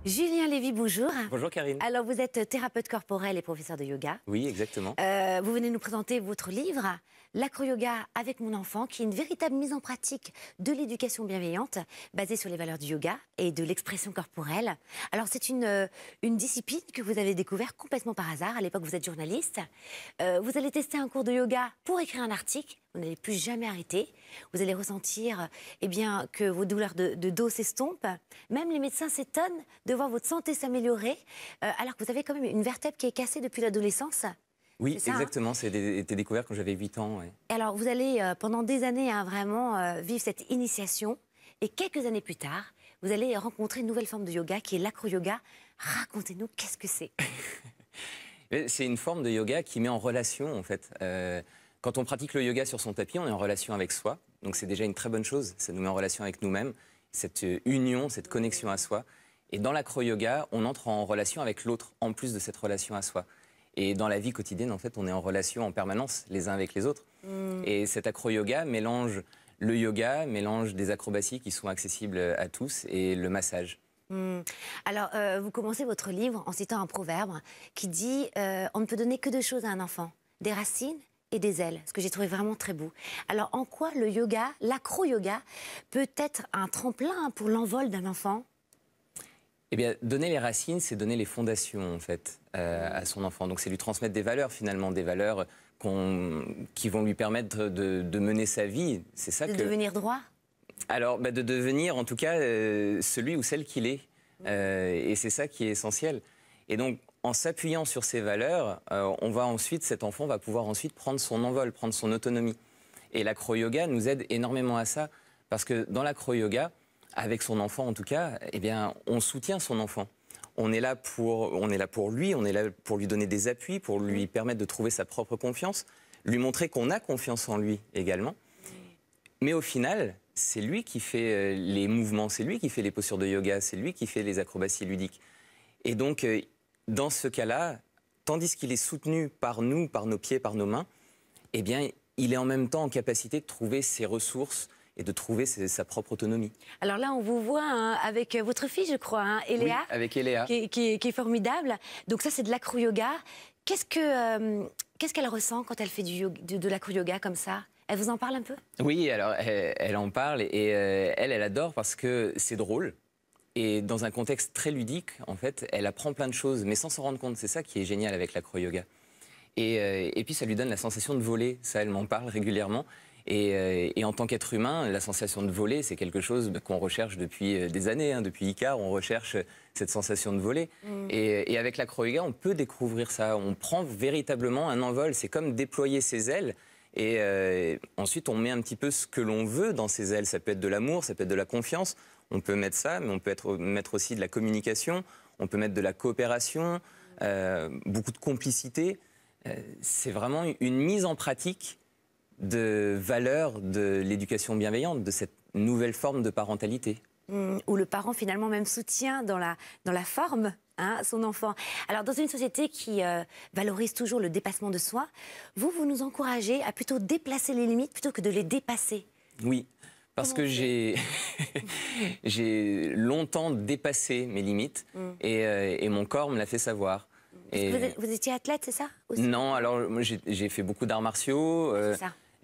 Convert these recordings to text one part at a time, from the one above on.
Julien Lévy, bonjour. Bonjour Karine. Alors, vous êtes thérapeute corporel et professeur de yoga. Oui, exactement. Vous venez nous présenter votre livre, L'acro-yoga avec mon enfant, qui est une véritable mise en pratique de l'éducation bienveillante, basée sur les valeurs du yoga et de l'expression corporelle. Alors, c'est une discipline que vous avez découvert complètement par hasard. À l'époque, vous êtes journaliste. Vous allez tester un cours de yoga pour écrire un article. Vous n'allez plus jamais arrêter. Vous allez ressentir que vos douleurs de dos s'estompent. Même les médecins s'étonnent de voir votre santé s'améliorer, alors que vous avez quand même une vertèbre qui est cassée depuis l'adolescence. Oui, ça, exactement. Hein, été découvert quand j'avais 8 ans. Ouais. Alors, vous allez, pendant des années, vraiment vivre cette initiation. Et quelques années plus tard, vous allez rencontrer une nouvelle forme de yoga qui est l'acro-yoga. Racontez-nous, qu'est-ce que c'est? C'est une forme de yoga qui met en relation, en fait. Quand on pratique le yoga sur son tapis, on est en relation avec soi. Donc c'est déjà une très bonne chose. Ça nous met en relation avec nous-mêmes. Cette union, cette connexion à soi. Et dans l'acro-yoga, on entre en relation avec l'autre, en plus de cette relation à soi. Et dans la vie quotidienne, en fait, on est en relation en permanence, les uns avec les autres. Et cet acro-yoga mélange le yoga, mélange des acrobaties qui sont accessibles à tous et le massage. Alors, vous commencez votre livre en citant un proverbe qui dit on ne peut donner que deux choses à un enfant, des racines et des ailes, ce que j'ai trouvé vraiment très beau. Alors, en quoi le yoga, l'acro-yoga, peut être un tremplin pour l'envol d'un enfant? Eh bien, donner les racines, c'est donner les fondations, en fait, à son enfant. Donc, c'est lui transmettre des valeurs, finalement, des valeurs qui vont lui permettre de mener sa vie. C'est ça de devenir droit? Alors, de devenir, en tout cas, celui ou celle qu'il est. Et c'est ça qui est essentiel. Et donc, en s'appuyant sur ces valeurs, cet enfant va pouvoir ensuite prendre son envol, prendre son autonomie. Et l'acro-yoga nous aide énormément à ça. Parce que dans l'acro-yoga, avec son enfant en tout cas, eh bien, on soutient son enfant. On est là pour lui, on est là pour lui donner des appuis, pour lui permettre de trouver sa propre confiance, lui montrer qu'on a confiance en lui également. Mais au final, c'est lui qui fait les mouvements, c'est lui qui fait les postures de yoga, c'est lui qui fait les acrobaties ludiques. Et donc, dans ce cas-là, tandis qu'il est soutenu par nous, par nos pieds, par nos mains, eh bien, il est en même temps en capacité de trouver ses ressources et de trouver sa propre autonomie. Alors là, on vous voit avec votre fille, je crois, Eléa. Oui, avec Eléa. Qui est formidable. Donc ça, c'est de l'acro-yoga. Qu'est-ce qu'elle ressent quand elle fait de l'acro-yoga comme ça? Elle vous en parle un peu? Oui, alors elle en parle et elle adore parce que c'est drôle. Et dans un contexte très ludique, en fait, elle apprend plein de choses, mais sans s'en rendre compte. C'est ça qui est génial avec l'acro-yoga. Et puis ça lui donne la sensation de voler. Ça, elle m'en parle régulièrement. Et en tant qu'être humain, la sensation de voler, c'est quelque chose qu'on recherche depuis des années. Depuis Icare, on recherche cette sensation de voler. Et avec l'acro-yoga, on peut découvrir ça. On prend véritablement un envol. C'est comme déployer ses ailes. Et ensuite, on met un petit peu ce que l'on veut dans ses ailes. Ça peut être de l'amour, ça peut être de la confiance. On peut mettre ça, mais on peut mettre aussi de la communication. On peut mettre de la coopération, beaucoup de complicité. C'est vraiment une mise en pratique de valeurs de l'éducation bienveillante, de cette nouvelle forme de parentalité. Où le parent finalement même soutient dans la forme son enfant. Alors dans une société qui valorise toujours le dépassement de soi, vous nous encouragez à plutôt déplacer les limites plutôt que de les dépasser. Oui, parce que j'ai longtemps dépassé mes limites et mon corps me l'a fait savoir. Vous étiez athlète, c'est ça aussi? Non, alors moi j'ai fait beaucoup d'arts martiaux.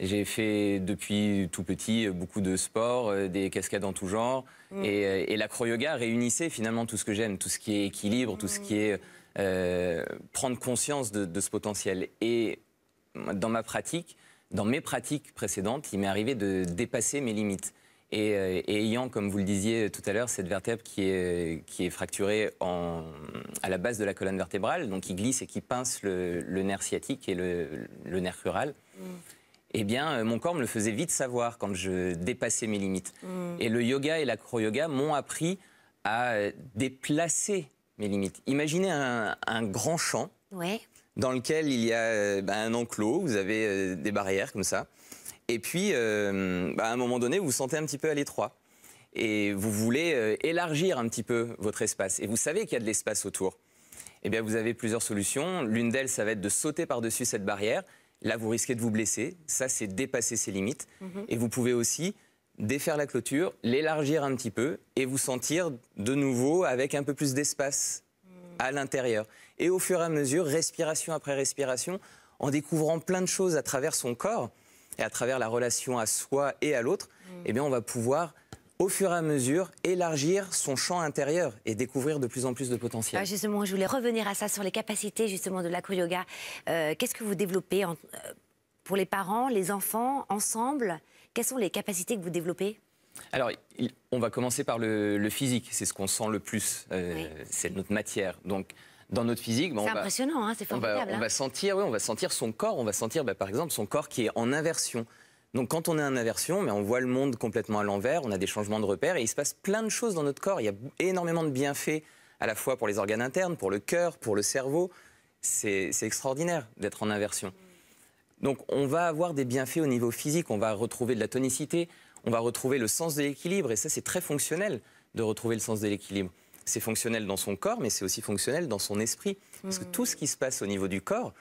J'ai fait depuis tout petit beaucoup de sport, des cascades en tout genre. Et l'acro-yoga réunissait finalement tout ce que j'aime, tout ce qui est équilibre, tout ce qui est prendre conscience de ce potentiel. Et dans mes pratiques précédentes, il m'est arrivé de dépasser mes limites. Et ayant, comme vous le disiez tout à l'heure, cette vertèbre qui est fracturée à la base de la colonne vertébrale, donc qui glisse et qui pince le nerf sciatique et le nerf crural, eh bien, mon corps me le faisait vite savoir quand je dépassais mes limites. Et le yoga et l'acro-yoga m'ont appris à déplacer mes limites. Imaginez un grand champ dans lequel il y a un enclos, vous avez des barrières comme ça. Et puis, à un moment donné, vous vous sentez un petit peu à l'étroit. Et vous voulez élargir un petit peu votre espace. Et vous savez qu'il y a de l'espace autour. Eh bien, vous avez plusieurs solutions. L'une d'elles, ça va être de sauter par-dessus cette barrière. Là, vous risquez de vous blesser. Ça, c'est dépasser ses limites. Et vous pouvez aussi défaire la clôture, l'élargir un petit peu et vous sentir de nouveau avec un peu plus d'espace à l'intérieur. Et au fur et à mesure, respiration après respiration, en découvrant plein de choses à travers son corps et à travers la relation à soi et à l'autre, eh bien on va pouvoir au fur et à mesure, élargir son champ intérieur et découvrir de plus en plus de potentiel. Justement, je voulais revenir à ça, sur les capacités justement de l'acro-yoga. Qu'est-ce que vous développez pour les parents, les enfants, ensemble? Quelles sont les capacités que vous développez? Alors, on va commencer par le physique, c'est ce qu'on sent le plus, c'est notre matière. Donc, dans notre physique, c'est impressionnant, hein, c'est formidable. On va sentir son corps, on va sentir par exemple son corps qui est en inversion. Donc quand on est en inversion, on voit le monde complètement à l'envers, on a des changements de repères et il se passe plein de choses dans notre corps. Il y a énormément de bienfaits à la fois pour les organes internes, pour le cœur, pour le cerveau. C'est extraordinaire d'être en inversion. Donc on va avoir des bienfaits au niveau physique, on va retrouver de la tonicité, on va retrouver le sens de l'équilibre et ça c'est très fonctionnel de retrouver le sens de l'équilibre. C'est fonctionnel dans son corps mais c'est aussi fonctionnel dans son esprit. Parce que tout ce qui se passe au niveau du corps,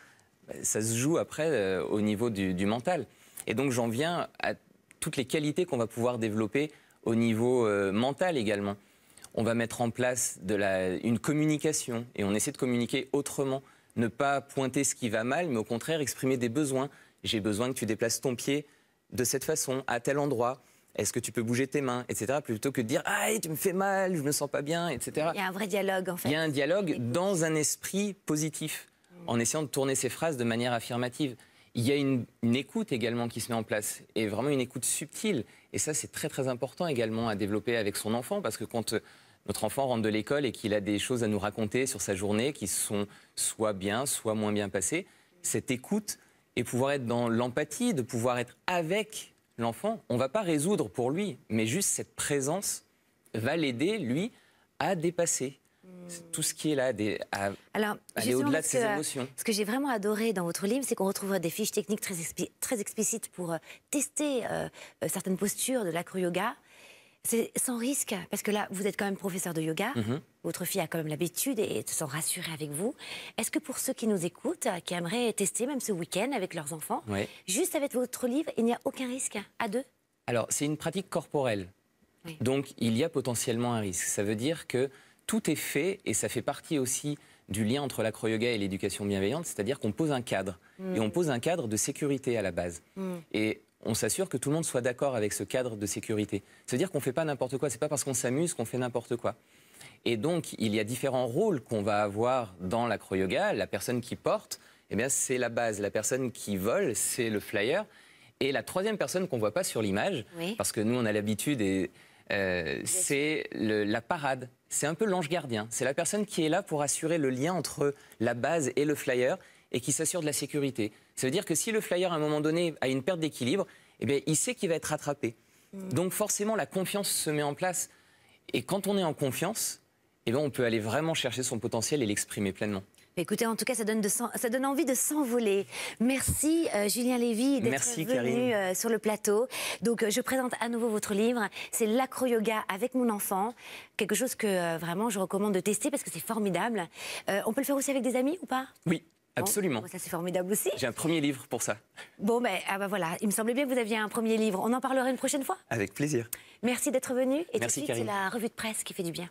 ça se joue après au niveau du mental. Et donc j'en viens à toutes les qualités qu'on va pouvoir développer au niveau mental également. On va mettre en place une communication et on essaie de communiquer autrement. Ne pas pointer ce qui va mal, mais au contraire exprimer des besoins. J'ai besoin que tu déplaces ton pied de cette façon, à tel endroit. Est-ce que tu peux bouger tes mains, etc. Plutôt que de dire « Ah, tu me fais mal, je me sens pas bien, etc. » Il y a un vrai dialogue en fait. Il y a un dialogue dans un esprit positif, en essayant de tourner ces phrases de manière affirmative. Il y a une écoute également qui se met en place, et vraiment une écoute subtile. Et ça, c'est très très important également à développer avec son enfant, parce que quand notre enfant rentre de l'école et qu'il a des choses à nous raconter sur sa journée qui sont soit bien, soit moins bien passées, cette écoute et pouvoir être dans l'empathie, de pouvoir être avec l'enfant, on ne va pas résoudre pour lui, mais juste cette présence va l'aider, lui, à dépasser tout ce qui est là, à aller au-delà de ses émotions. Ce que j'ai vraiment adoré dans votre livre, c'est qu'on retrouvera des fiches techniques très explicites pour tester certaines postures de l'acro-yoga. C'est sans risque, parce que là, vous êtes quand même professeur de yoga. Votre fille a quand même l'habitude et se sent rassurée avec vous. Est-ce que pour ceux qui nous écoutent, qui aimeraient tester, même ce week-end avec leurs enfants, juste avec votre livre, il n'y a aucun risque à deux? Alors, c'est une pratique corporelle. Donc, il y a potentiellement un risque. Ça veut dire que tout est fait, et ça fait partie aussi du lien entre l'acro-yoga et l'éducation bienveillante, c'est-à-dire qu'on pose un cadre. Et on pose un cadre de sécurité à la base. Et on s'assure que tout le monde soit d'accord avec ce cadre de sécurité. Ça veut dire qu'on ne fait pas n'importe quoi. Ce n'est pas parce qu'on s'amuse qu'on fait n'importe quoi. Et donc, il y a différents rôles qu'on va avoir dans l'acro-yoga. La personne qui porte, eh bien, c'est la base. La personne qui vole, c'est le flyer. Et la troisième personne qu'on ne voit pas sur l'image, parce que nous, on a l'habitude, c'est la parade. C'est un peu l'ange gardien. C'est la personne qui est là pour assurer le lien entre la base et le flyer et qui s'assure de la sécurité. Ça veut dire que si le flyer, à un moment donné, a une perte d'équilibre, eh bien, il sait qu'il va être rattrapé. Donc forcément, la confiance se met en place. Et quand on est en confiance, eh bien, on peut aller vraiment chercher son potentiel et l'exprimer pleinement. Écoutez, en tout cas, ça donne envie de s'envoler. Merci Julien Lévy d'être venu sur le plateau. Donc, je présente à nouveau votre livre. C'est l'acro-yoga avec mon enfant. Quelque chose que vraiment je recommande de tester parce que c'est formidable. On peut le faire aussi avec des amis ou pas? Oui. Absolument. Bon, ça, c'est formidable aussi. J'ai un premier livre pour ça. Bon, voilà, il me semblait bien que vous aviez un premier livre. On en parlera une prochaine fois? Avec plaisir. Merci d'être venu. Et merci, tout de suite, c'est la revue de presse qui fait du bien.